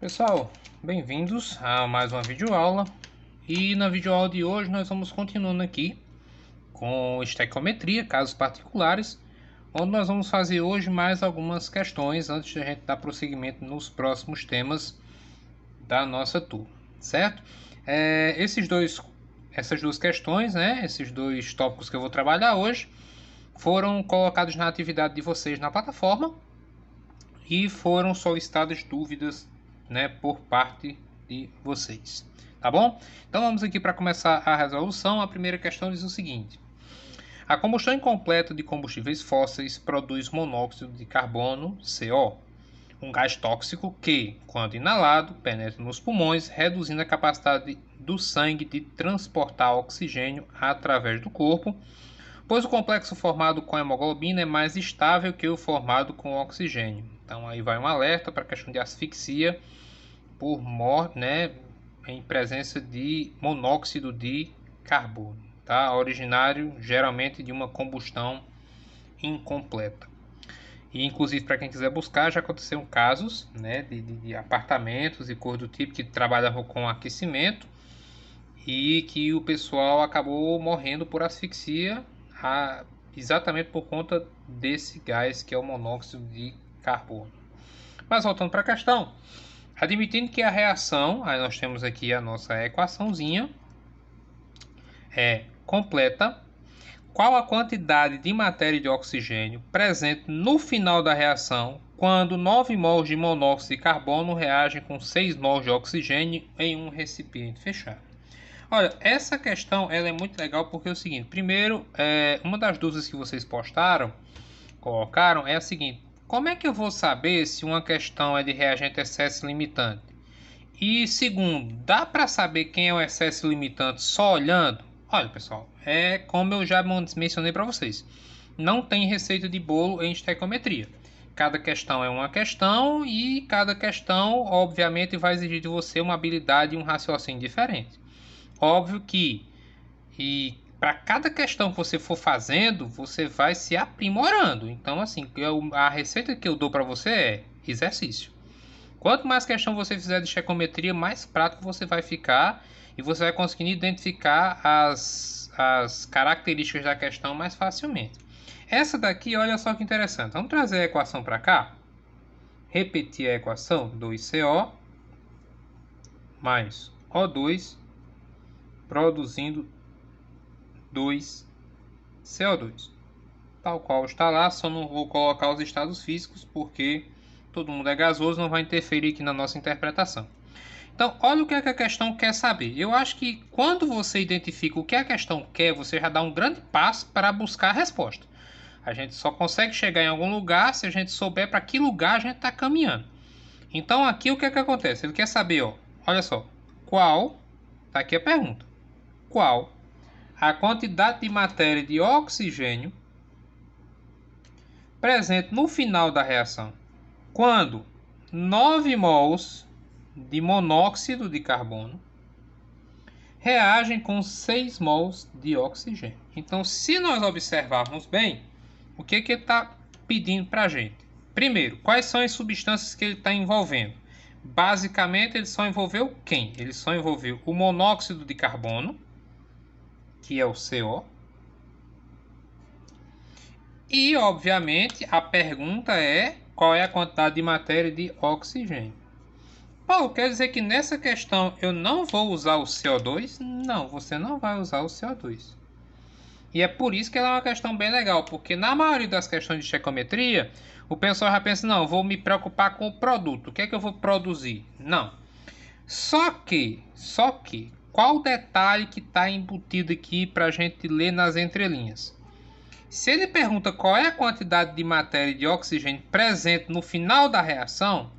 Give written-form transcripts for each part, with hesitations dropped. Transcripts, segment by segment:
Pessoal, bem-vindos a mais uma videoaula. E na videoaula de hoje nós vamos continuando aqui com estequiometria, casos particulares, onde nós vamos fazer hoje mais algumas questões antes de a gente dar prosseguimento nos próximos temas da nossa turma, certo? Essas duas questões, esses dois tópicos que eu vou trabalhar hoje, foram colocados na atividade de vocês na plataforma e foram solicitadas dúvidas, por parte de vocês, tá bom? Então vamos aqui para começar a resolução. A primeira questão diz o seguinte: a combustão incompleta de combustíveis fósseis produz monóxido de carbono, CO, um gás tóxico que, quando inalado, penetra nos pulmões, reduzindo a capacidade do sangue de transportar oxigênio através do corpo, pois o complexo formado com hemoglobina é mais estável que o formado com oxigênio. Então aí vai um alerta para a questão de asfixia por morte, em presença de monóxido de carbono, tá? Originário geralmente de uma combustão incompleta. E inclusive para quem quiser buscar, já aconteceram casos, de apartamentos e coisa do tipo que trabalhavam com aquecimento e que o pessoal acabou morrendo por asfixia, exatamente por conta desse gás que é o monóxido de carbono. Mas voltando para a questão, admitindo que a reação, aí nós temos aqui a nossa equaçãozinha, é completa, qual a quantidade de matéria de oxigênio presente no final da reação quando 9 mols de monóxido de carbono reagem com 6 mols de oxigênio em um recipiente fechado? Olha, essa questão ela é muito legal porque é o seguinte: primeiro, uma das dúvidas que vocês colocaram é a seguinte: como é que eu vou saber se uma questão é de reagente excesso limitante? E segundo, dá para saber quem é o excesso limitante só olhando? Olha, pessoal, é como eu já mencionei para vocês. Não tem receita de bolo em estequiometria. Cada questão é uma questão e cada questão, obviamente, vai exigir de você uma habilidade e um raciocínio diferente. Óbvio que para cada questão que você for fazendo, você vai se aprimorando. Então, assim, a receita que eu dou para você é exercício. Quanto mais questão você fizer de estequiometria, mais prático você vai ficar e você vai conseguir identificar as características da questão mais facilmente. Essa daqui, olha só que interessante. Vamos trazer a equação para cá. Repetir a equação: 2CO mais O2 produzindo 2CO2. Tal qual está lá, só não vou colocar os estados físicos porque todo mundo é gasoso, não vai interferir aqui na nossa interpretação. Então, olha o que a questão quer saber. Eu acho que quando você identifica o que a questão quer, você já dá um grande passo para buscar a resposta. A gente só consegue chegar em algum lugar se a gente souber para que lugar a gente está caminhando. Então, aqui o que acontece? Ele quer saber, olha só, qual, está aqui a pergunta, qual a quantidade de matéria de oxigênio presente no final da reação quando 9 mols de monóxido de carbono reagem com 6 mols de oxigênio. Então, se nós observarmos bem, o que ele está pedindo para a gente? Primeiro, quais são as substâncias que ele está envolvendo? Basicamente, ele só envolveu quem? Ele só envolveu o monóxido de carbono, que é o CO. E, obviamente, a pergunta é: qual é a quantidade de matéria de oxigênio? Paulo, quer dizer que nessa questão eu não vou usar o CO2? Não, você não vai usar o CO2. E é por isso que ela é uma questão bem legal, porque na maioria das questões de estequiometria, o pessoal já pensa: não, vou me preocupar com o produto, o que é que eu vou produzir? Não. Só que, qual o detalhe que está embutido aqui para a gente ler nas entrelinhas? Se ele pergunta qual é a quantidade de matéria de oxigênio presente no final da reação,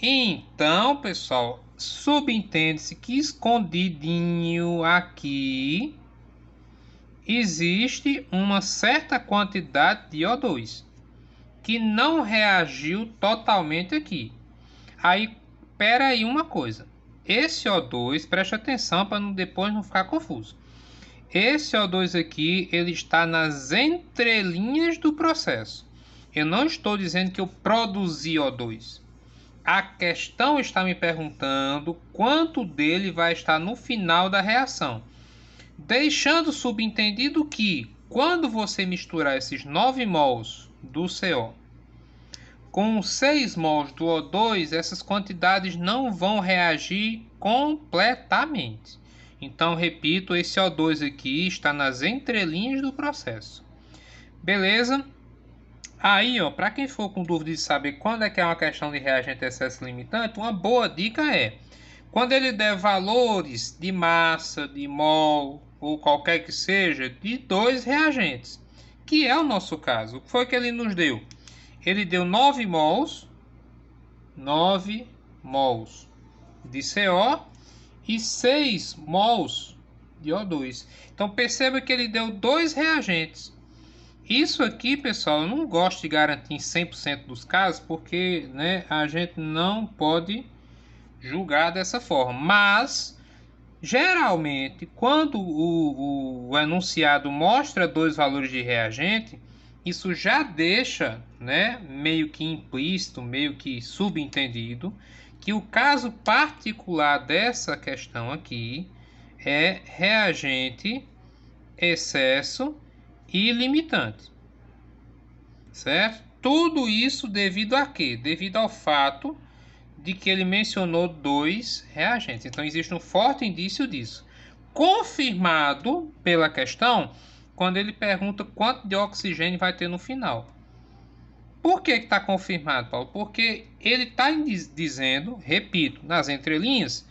então, pessoal, subentende-se que escondidinho aqui existe uma certa quantidade de O2 que não reagiu totalmente aqui. Aí, espera aí uma coisa. Esse O2, preste atenção para depois não ficar confuso. Esse O2 aqui, ele está nas entrelinhas do processo. Eu não estou dizendo que eu produzi O2. a questão está me perguntando quanto dele vai estar no final da reação, deixando subentendido que, quando você misturar esses 9 mols do CO com 6 mols do O2, essas quantidades não vão reagir completamente. Então, repito, esse O2 aqui está nas entrelinhas do processo. Beleza? Aí, para quem for com dúvida de saber quando é que é uma questão de reagente excesso limitante, uma boa dica é, quando ele der valores de massa, de mol, ou qualquer que seja, de 2 reagentes, que é o nosso caso. O que foi que ele nos deu? Ele deu 9 mols de CO e 6 mols de O2. Então perceba que ele deu 2 reagentes. Isso aqui, pessoal, eu não gosto de garantir em 100% dos casos, porque, né, a gente não pode julgar dessa forma. Mas, geralmente, quando o enunciado mostra 2 valores de reagente, isso já deixa, né, meio que implícito, meio que subentendido, que o caso particular dessa questão aqui é reagente, excesso e limitante. Certo? Tudo isso devido a quê? Devido ao fato de que ele mencionou 2 reagentes. Então, existe um forte indício disso. Confirmado pela questão, quando ele pergunta quanto de oxigênio vai ter no final. Por que está confirmado, Paulo? Porque ele está dizendo, repito, nas entrelinhas,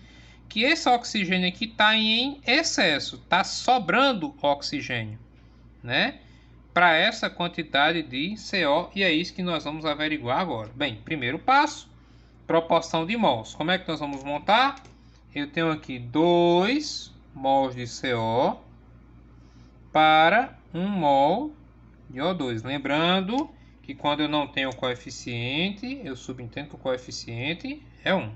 que esse oxigênio aqui está em excesso, está sobrando oxigênio, né? Para essa quantidade de CO, e é isso que nós vamos averiguar agora. Bem, primeiro passo, proporção de mols. Como é que nós vamos montar? Eu tenho aqui 2 mols de CO para 1 mol de O2. Lembrando que quando eu não tenho coeficiente, eu subentendo que o coeficiente é 1.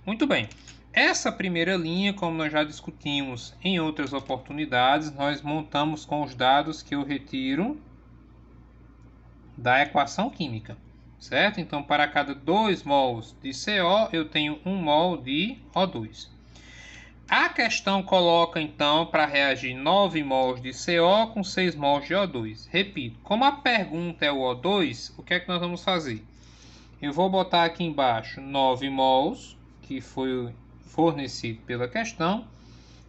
Muito bem. Essa primeira linha, como nós já discutimos em outras oportunidades, nós montamos com os dados que eu retiro da equação química, certo? Então, para cada 2 mols de CO, eu tenho 1 mol de O2. A questão coloca, então, para reagir 9 mols de CO com 6 mols de O2. Repito, como a pergunta é o O2, o que é que nós vamos fazer? Eu vou botar aqui embaixo 9 mols, que foi fornecido pela questão,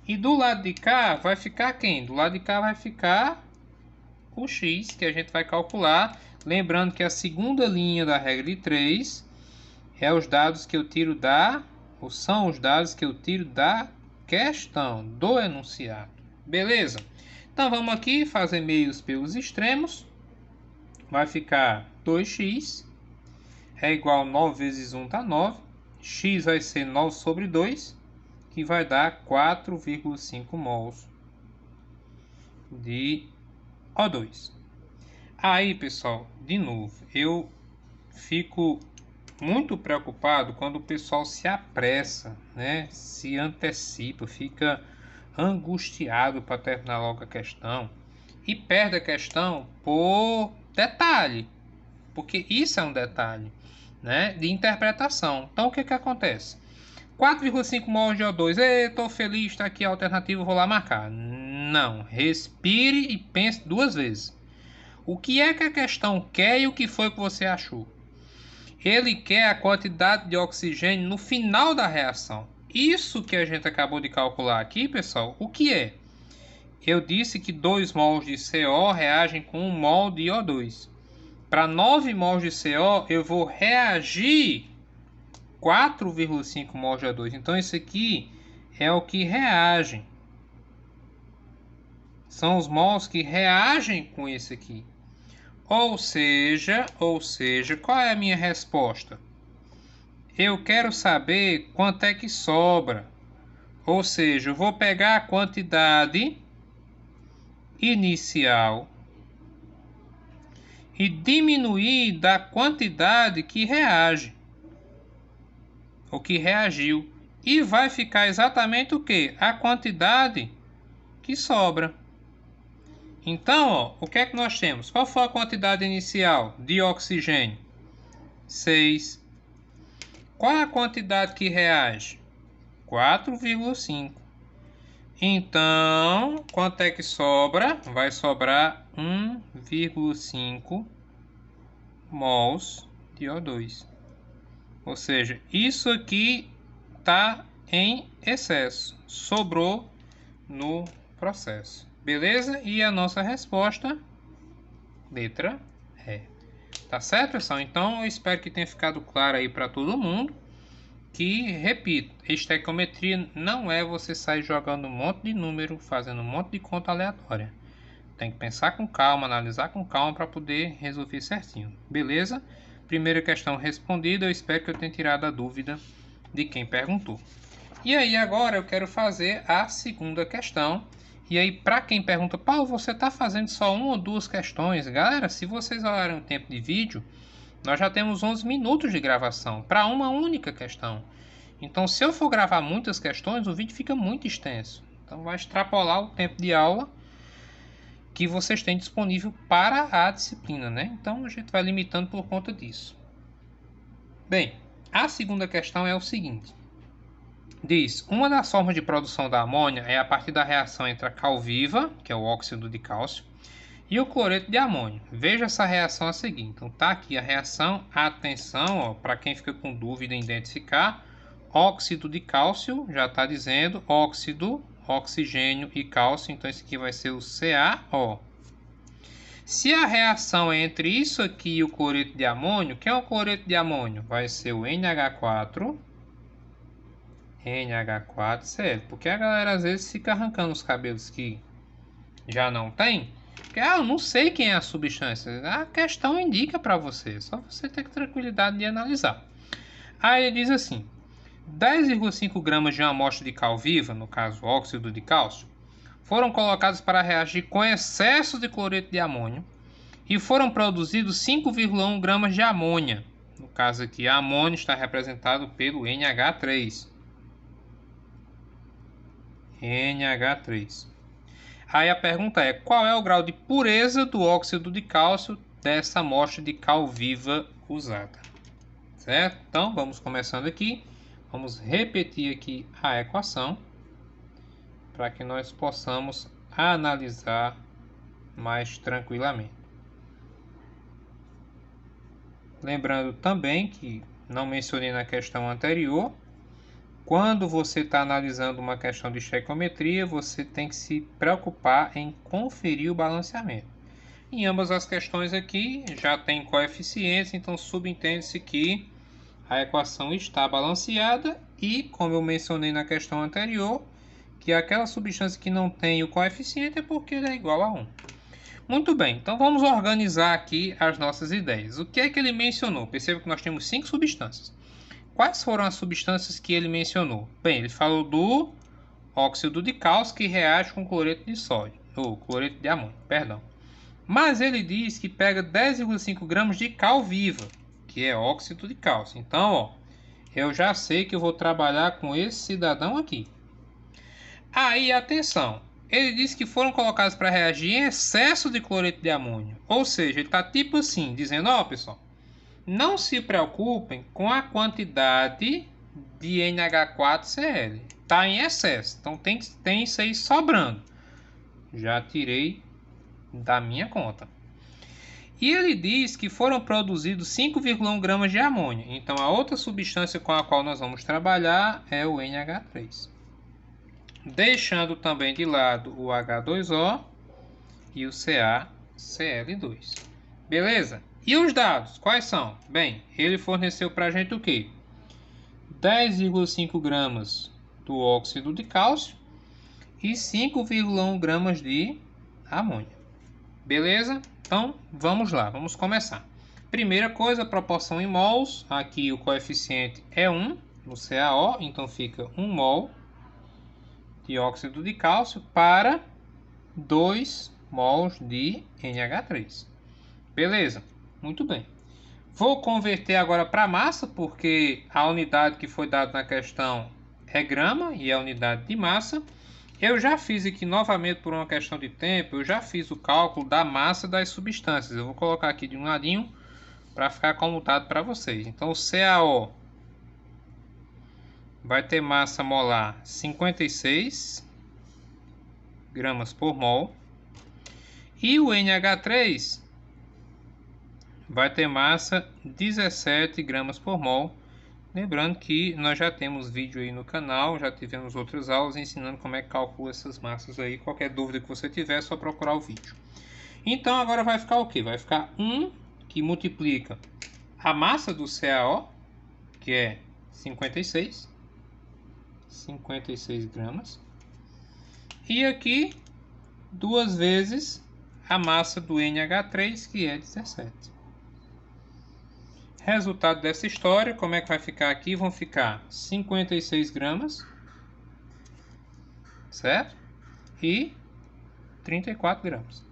e do lado de cá vai ficar quem? Do lado de cá vai ficar o X, que a gente vai calcular, lembrando que a segunda linha da regra de 3 é os dados que eu tiro ou são os dados que eu tiro da questão, do enunciado. Beleza? Então vamos aqui fazer meios pelos extremos, vai ficar 2x é igual a 9 vezes 1 dá 9, x vai ser 9 sobre 2, que vai dar 4,5 mols de O2. Aí, pessoal, de novo, eu fico muito preocupado quando o pessoal se apressa, né? Se antecipa, fica angustiado para terminar logo a questão e perde a questão por detalhe, porque isso é um detalhe, né, de interpretação. Então, o que acontece? 4,5 mols de O2. Estou feliz, está aqui a alternativa, vou lá marcar. Não, respire e pense 2 vezes. O que é que a questão quer e o que foi que você achou? Ele quer a quantidade de oxigênio no final da reação. Isso que a gente acabou de calcular aqui, pessoal, o que é? Eu disse que 2 mols de CO reagem com 1 mol de O2. Para 9 mols de CO, eu vou reagir 4,5 mols de O2. Então, isso aqui é o que reage. São os mols que reagem com esse aqui. Ou seja, qual é a minha resposta? Eu quero saber quanto é que sobra. Ou seja, eu vou pegar a quantidade inicial e diminuir da quantidade que reage, ou que reagiu, e vai ficar exatamente o que? A quantidade que sobra. Então, ó, o que é que nós temos? Qual foi a quantidade inicial de oxigênio? 6. Qual é a quantidade que reage? 4,5. Então, quanto é que sobra? Vai sobrar 1,5 mols de O2. Ou seja, isso aqui está em excesso. Sobrou no processo. Beleza? E a nossa resposta, letra E. Tá certo, pessoal? Então, eu espero que tenha ficado claro aí para todo mundo. Que, repito, estequiometria não é você sair jogando um monte de número, fazendo um monte de conta aleatória. Tem que pensar com calma, analisar com calma para poder resolver certinho. Beleza? Primeira questão respondida, eu espero que eu tenha tirado a dúvida de quem perguntou. E aí agora eu quero fazer a segunda questão. E aí para quem pergunta, Paulo, você está fazendo só uma ou duas questões? Galera, se vocês olharem o tempo de vídeo, nós já temos 11 minutos de gravação para uma única questão. Então, se eu for gravar muitas questões, o vídeo fica muito extenso. Então, vai extrapolar o tempo de aula que vocês têm disponível para a disciplina, né? Então, a gente vai limitando por conta disso. Bem, a segunda questão é o seguinte. Diz, uma das formas de produção da amônia é a partir da reação entre a cal viva, que é o óxido de cálcio, e o cloreto de amônio. Veja essa reação a seguir. Então tá aqui a reação. Atenção, para quem fica com dúvida em identificar, óxido de cálcio, já está dizendo óxido, oxigênio e cálcio. Então esse aqui vai ser o CaO. Se a reação é entre isso aqui e o cloreto de amônio, que é o cloreto de amônio? Vai ser o NH4, NH4Cl. Porque a galera às vezes fica arrancando os cabelos que já não tem. Eu não sei quem é a substância. A questão indica para você. Só você ter tranquilidade de analisar. Aí ele diz assim: 10,5 gramas de uma amostra de cal viva, no caso óxido de cálcio, foram colocados para reagir com excesso de cloreto de amônio e foram produzidos 5,1 gramas de amônia. No caso aqui, a amônia está representado pelo NH3. NH3. Aí a pergunta é, qual é o grau de pureza do óxido de cálcio dessa amostra de cal viva usada? Certo? Então, vamos começando aqui. Vamos repetir aqui a equação para que nós possamos analisar mais tranquilamente. Lembrando também que não mencionei na questão anterior, quando você está analisando uma questão de estequiometria, você tem que se preocupar em conferir o balanceamento. Em ambas as questões aqui já tem coeficientes, então subentende-se que a equação está balanceada e, como eu mencionei na questão anterior, que aquela substância que não tem o coeficiente é porque ele é igual a 1. Muito bem, então vamos organizar aqui as nossas ideias. O que é que ele mencionou? Perceba que nós temos 5 substâncias. Quais foram as substâncias que ele mencionou? Bem, ele falou do óxido de cálcio que reage com cloreto de sódio, ou cloreto de amônio, perdão. Mas ele diz que pega 10,5 gramas de cal viva, que é óxido de cálcio. Então, ó, eu já sei que eu vou trabalhar com esse cidadão aqui. Aí, atenção, ele diz que foram colocados para reagir em excesso de cloreto de amônio. Ou seja, ele está tipo assim, dizendo, ó, pessoal, não se preocupem com a quantidade de NH4Cl. Está em excesso. Então tem isso aí sobrando. Já tirei da minha conta. E ele diz que foram produzidos 5,1 gramas de amônia. Então a outra substância com a qual nós vamos trabalhar é o NH3. Deixando também de lado o H2O e o CaCl2. Beleza? E os dados, quais são? Bem, ele forneceu para a gente o quê? 10,5 gramas do óxido de cálcio e 5,1 gramas de amônia. Beleza? Então, vamos lá, vamos começar. Primeira coisa, proporção em mols. Aqui o coeficiente é 1 no CaO, então fica 1 mol de óxido de cálcio para 2 mols de NH3. Beleza? Muito bem. Vou converter agora para massa, porque a unidade que foi dada na questão é grama e é a unidade de massa. Eu já fiz aqui novamente por uma questão de tempo, eu já fiz o cálculo da massa das substâncias. Eu vou colocar aqui de um ladinho para ficar comutado para vocês. Então o CaO vai ter massa molar 56 gramas por mol. E o NH3 vai ter massa 17 gramas por mol. Lembrando que nós já temos vídeo aí no canal, já tivemos outras aulas ensinando como é que calcula essas massas aí. Qualquer dúvida que você tiver é só procurar o vídeo. Então agora vai ficar o quê? Vai ficar 1 que multiplica a massa do CaO, que é 56 gramas. E aqui 2 vezes a massa do NH3, que é 17. Resultado dessa história, como é que vai ficar aqui? Vão ficar 56 gramas, certo? E 34 gramas.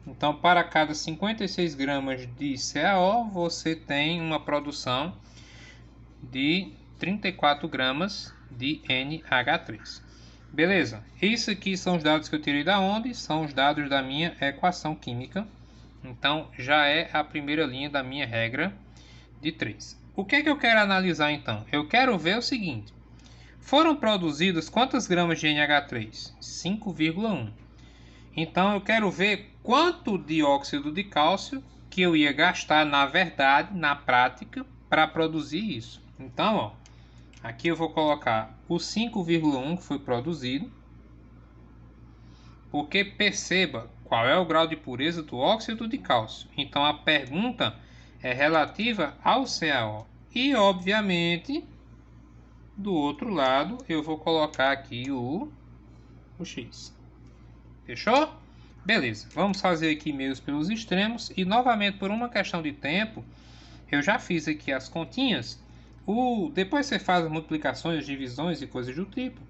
Então, para cada 56 gramas de CaO, você tem uma produção de 34 gramas de NH3. Beleza? Isso aqui são os dados que eu tirei da onde? São os dados da minha equação química. Então, já é a primeira linha da minha regra de 3. O que é que eu quero analisar, então? Eu quero ver o seguinte. Foram produzidos quantas gramas de NH3? 5,1. Então, eu quero ver quanto dióxido de cálcio que eu ia gastar, na verdade, na prática, para produzir isso. Então, ó, aqui eu vou colocar o 5,1 que foi produzido. Porque perceba qual é o grau de pureza do óxido de cálcio. Então a pergunta é relativa ao CaO. E obviamente, do outro lado, eu vou colocar aqui o X. Fechou? Beleza, vamos fazer aqui meios pelos extremos. E novamente, por uma questão de tempo, eu já fiz aqui as continhas. Depois você faz as multiplicações, as divisões e coisas do tipo.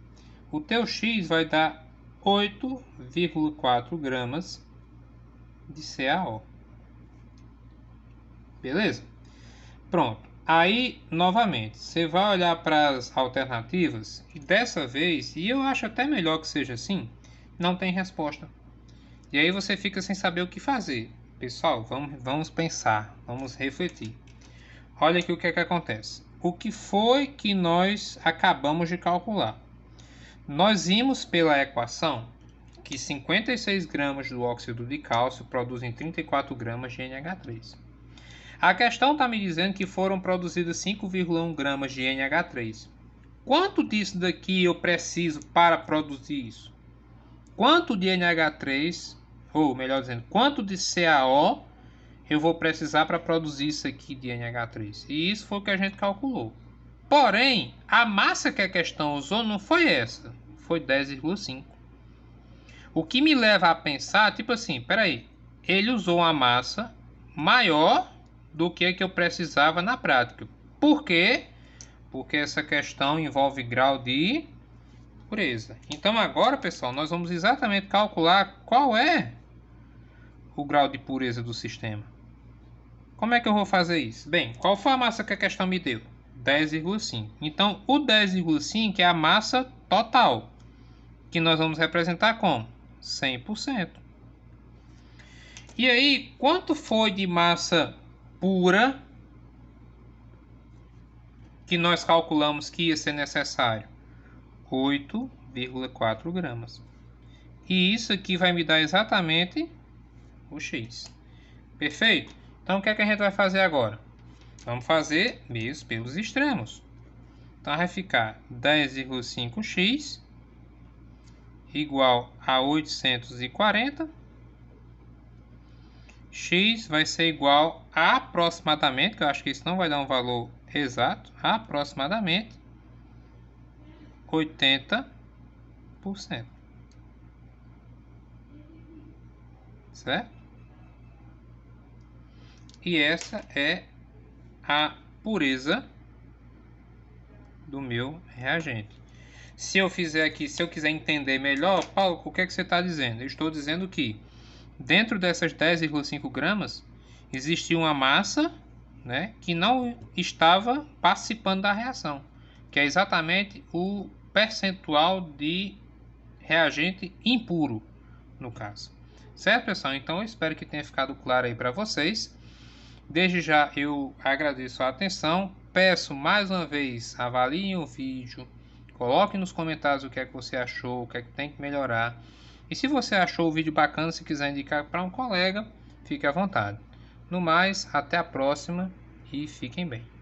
O teu X vai dar 8,4 gramas de CaO. Beleza? Pronto. Aí, novamente, você vai olhar para as alternativas e dessa vez, e eu acho até melhor que seja assim, não tem resposta. E aí você fica sem saber o que fazer. Pessoal, vamos pensar, vamos refletir. Olha aqui o que é que acontece. O que foi que nós acabamos de calcular? Nós vimos pela equação que 56 gramas do óxido de cálcio produzem 34 gramas de NH3. A questão está me dizendo que foram produzidas 5,1 gramas de NH3. Quanto disso daqui eu preciso para produzir isso? Quanto de NH3, ou melhor dizendo, quanto de CaO eu vou precisar para produzir isso aqui de NH3? E isso foi o que a gente calculou. Porém, a massa que a questão usou não foi essa, foi 10,5. O que me leva a pensar, tipo assim, peraí, ele usou uma massa maior do que a que eu precisava na prática. Por quê? Porque essa questão envolve grau de pureza. Então agora, pessoal, nós vamos exatamente calcular qual é o grau de pureza do sistema. Como é que eu vou fazer isso? Bem, qual foi a massa que a questão me deu? 10,5. Então, o 10,5 é a massa total, que nós vamos representar como 100%. E aí, quanto foi de massa pura que nós calculamos que ia ser necessário? 8,4 gramas. E isso aqui vai me dar exatamente o X. Perfeito? Então, o que é que a gente vai fazer agora? Vamos fazer meios pelos extremos. Então, vai ficar 10,5x igual a 840. X vai ser igual a aproximadamente, que eu acho que isso não vai dar um valor exato, aproximadamente 80%. Certo? E essa é a pureza do meu reagente. Se eu fizer aqui, se eu quiser entender melhor, Paulo, o que é que você está dizendo? Eu estou dizendo que dentro dessas 10,5 gramas existia uma massa, né, que não estava participando da reação, que é exatamente o percentual de reagente impuro, no caso. Certo, pessoal? Então eu espero que tenha ficado claro aí para vocês. Desde já eu agradeço a atenção. peço mais uma vez, avaliem o vídeo, coloque nos comentários o que é que você achou, o que é que tem que melhorar. E se você achou o vídeo bacana, se quiser indicar para um colega, fique à vontade. No mais, até a próxima e fiquem bem.